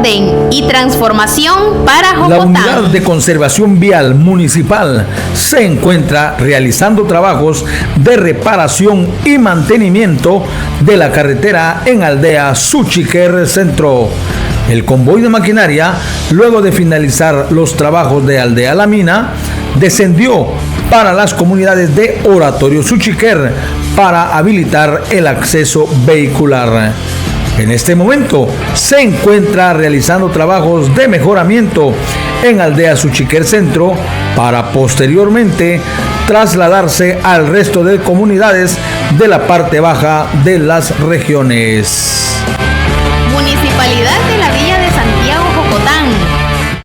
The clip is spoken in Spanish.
orden y transformación para Jocotán. La Unidad de Conservación Vial Municipal se encuentra realizando trabajos de reparación y mantenimiento de la carretera en Aldea Suchiquer Centro. El convoy de maquinaria, luego de finalizar los trabajos de Aldea La Mina, descendió para las comunidades de Oratorio Suchiquer para habilitar el acceso vehicular. En este momento se encuentra realizando trabajos de mejoramiento en Aldea Suchiquer Centro para posteriormente trasladarse al resto de comunidades de la parte baja de las regiones.